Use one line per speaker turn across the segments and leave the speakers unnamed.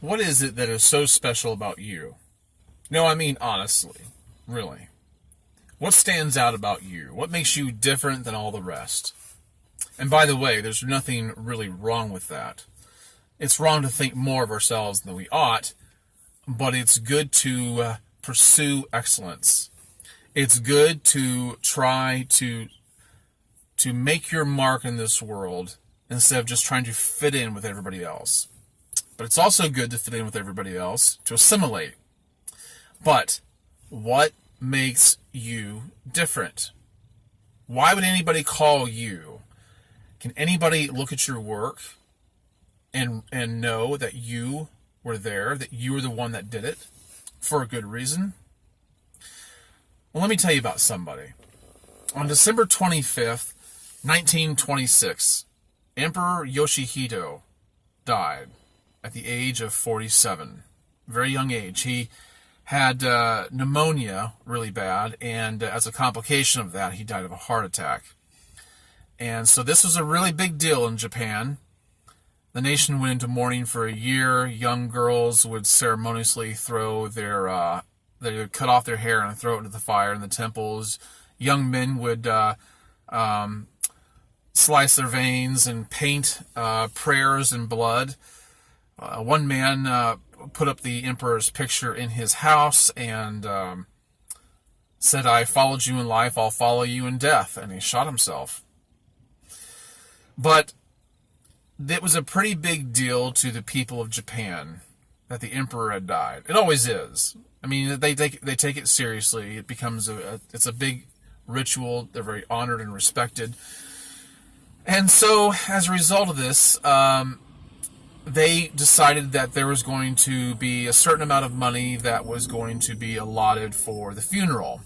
What is it that is so special about you? No, I mean honestly, really. What stands out about you? What makes you different than all the rest? And by the way, there's nothing really wrong with that. It's wrong to think more of ourselves than we ought, but it's good to pursue excellence. It's good to try to make your mark in this world instead of just trying to fit in with everybody else. But it's also good to fit in with everybody else, to assimilate. But what makes you different? Why would anybody call you? Can anybody look at your work and know that you were there, that you were the one that did it for a good reason? Well, let me tell you about somebody. On December 25th, 1926, Emperor Yoshihito died at the age of 47. Very young age. He had pneumonia really bad, and as a complication of that, he died of a heart attack. And so this was a really big deal in Japan. The nation went into mourning for a year. Young girls would ceremoniously throw they would cut off their hair and throw it into the fire in the temples. Young men would slice their veins and paint prayers in blood. One man put up the emperor's picture in his house and said, "I followed you in life, I'll follow you in death," and he shot himself. But it was a pretty big deal to the people of Japan that the emperor had died. It always is. I mean, they take it seriously. It becomes it's a big ritual. They're very honored and respected. And so, as a result of this, they decided that there was going to be a certain amount of money that was going to be allotted for the funeral.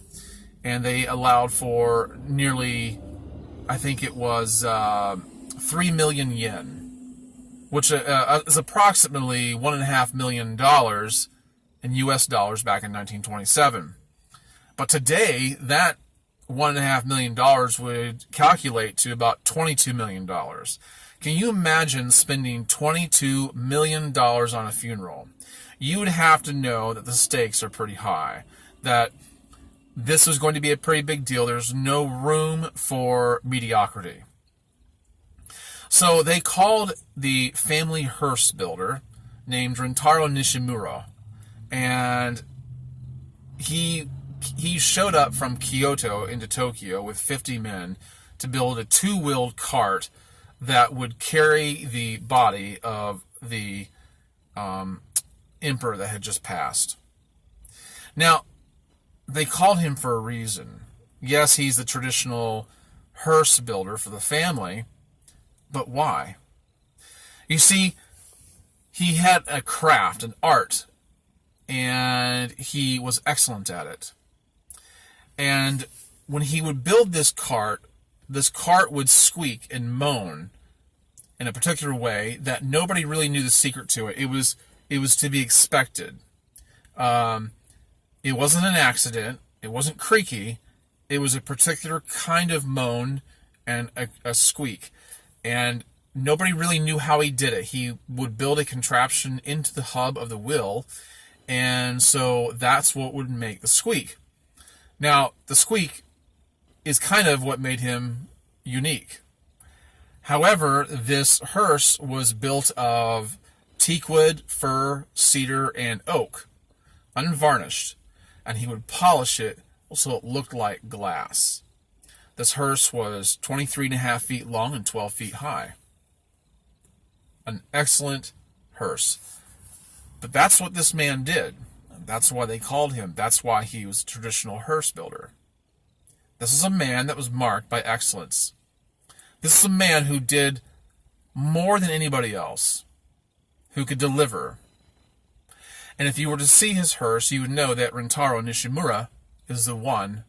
And they allowed for nearly, I think it was 3 million yen, which is approximately $1.5 million in U.S. dollars back in 1927. But today, that $1.5 million would calculate to about $22 million. Can you imagine spending $22 million on a funeral? You would have to know that the stakes are pretty high, that this was going to be a pretty big deal. There's no room for mediocrity. So they called the family hearse builder named Rintaro Nishimura, and he showed up from Kyoto into Tokyo with 50 men to build a two-wheeled cart that would carry the body of the emperor that had just passed. Now, they called him for a reason. Yes, he's the traditional hearse builder for the family, but why? You see, he had a craft, an art, and he was excellent at it. And when he would build this cart would squeak and moan in a particular way that nobody really knew the secret to it. It was to be expected. It wasn't an accident. It wasn't creaky. It was a particular kind of moan and a squeak. And nobody really knew how he did it. He would build a contraption into the hub of the wheel, and so that's what would make the squeak. Now, the squeak is kind of what made him unique. However, this hearse was built of teakwood, fir, cedar, and oak, unvarnished, and he would polish it so it looked like glass. This hearse was 23.5 feet long and 12 feet high. An excellent hearse. But that's what this man did. That's why they called him. That's why he was a traditional hearse builder. This is a man that was marked by excellence. This is a man who did more than anybody else, who could deliver. And if you were to see his hearse, you would know that Rintaro Nishimura is the one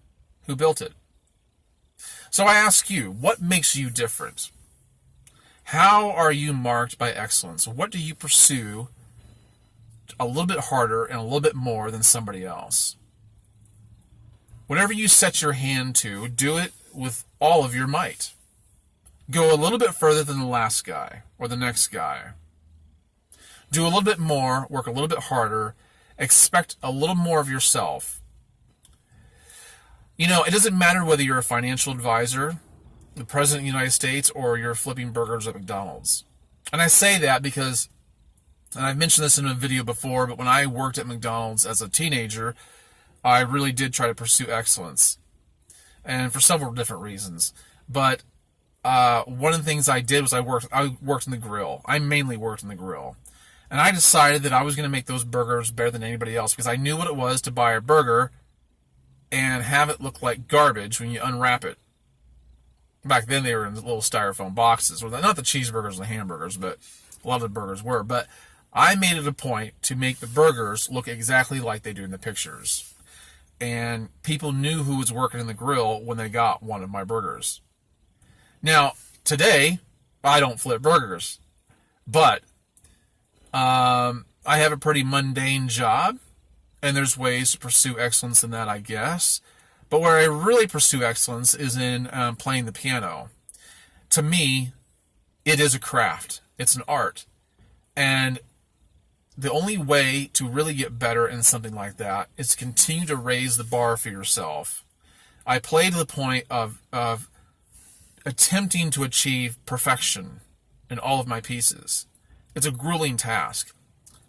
who built it. So I ask you, what makes you different? How are you marked by excellence? What do you pursue a little bit harder and a little bit more than somebody else? Whatever you set your hand to, do it with all of your might. Go a little bit further than the last guy or the next guy. Do a little bit more, work a little bit harder, expect a little more of yourself. You know, it doesn't matter whether you're a financial advisor, the President of the United States, or you're flipping burgers at McDonald's. And I say that because, and I've mentioned this in a video before, but when I worked at McDonald's as a teenager, I really did try to pursue excellence. And for several different reasons. But one of the things I did was I worked in the grill. I mainly worked in the grill. And I decided that I was going to make those burgers better than anybody else because I knew what it was to buy a burger and have it look like garbage when you unwrap it. Back then they were in little styrofoam boxes. Well, not the cheeseburgers and the hamburgers, but a lot of the burgers were. But I made it a point to make the burgers look exactly like they do in the pictures. And people knew who was working in the grill when they got one of my burgers. Now, today, I don't flip burgers. But I have a pretty mundane job. And there's ways to pursue excellence in that, I guess. But where I really pursue excellence is in playing the piano. To me, it is a craft. It's an art. And the only way to really get better in something like that is to continue to raise the bar for yourself. I play to the point of attempting to achieve perfection in all of my pieces. It's a grueling task.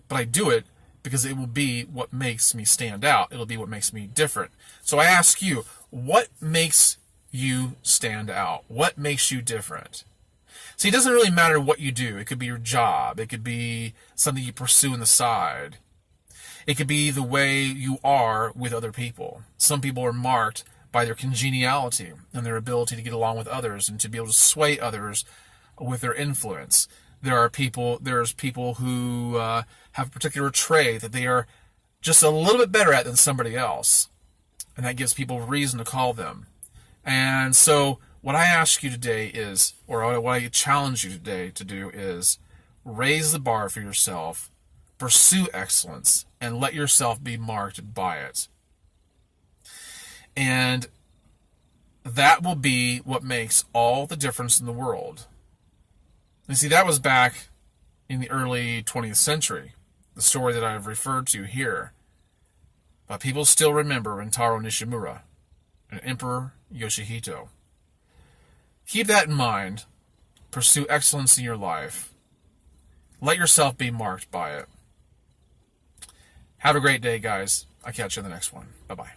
But I do it because it will be what makes me stand out. It'll be what makes me different. So I ask you, what makes you stand out? What makes you different? See, it doesn't really matter what you do. It could be your job. It could be something you pursue on the side. It could be the way you are with other people. Some people are marked by their congeniality and their ability to get along with others and to be able to sway others with their influence. There's people who have a particular trait that they are just a little bit better at than somebody else. And that gives people reason to call them. And so what I ask you today is, or what I challenge you today to do is raise the bar for yourself, pursue excellence, and let yourself be marked by it. And that will be what makes all the difference in the world. And see, that was back in the early 20th century, the story that I've referred to here. But people still remember Rintaro Nishimura and Emperor Yoshihito. Keep that in mind. Pursue excellence in your life. Let yourself be marked by it. Have a great day, guys. I'll catch you in the next one. Bye-bye.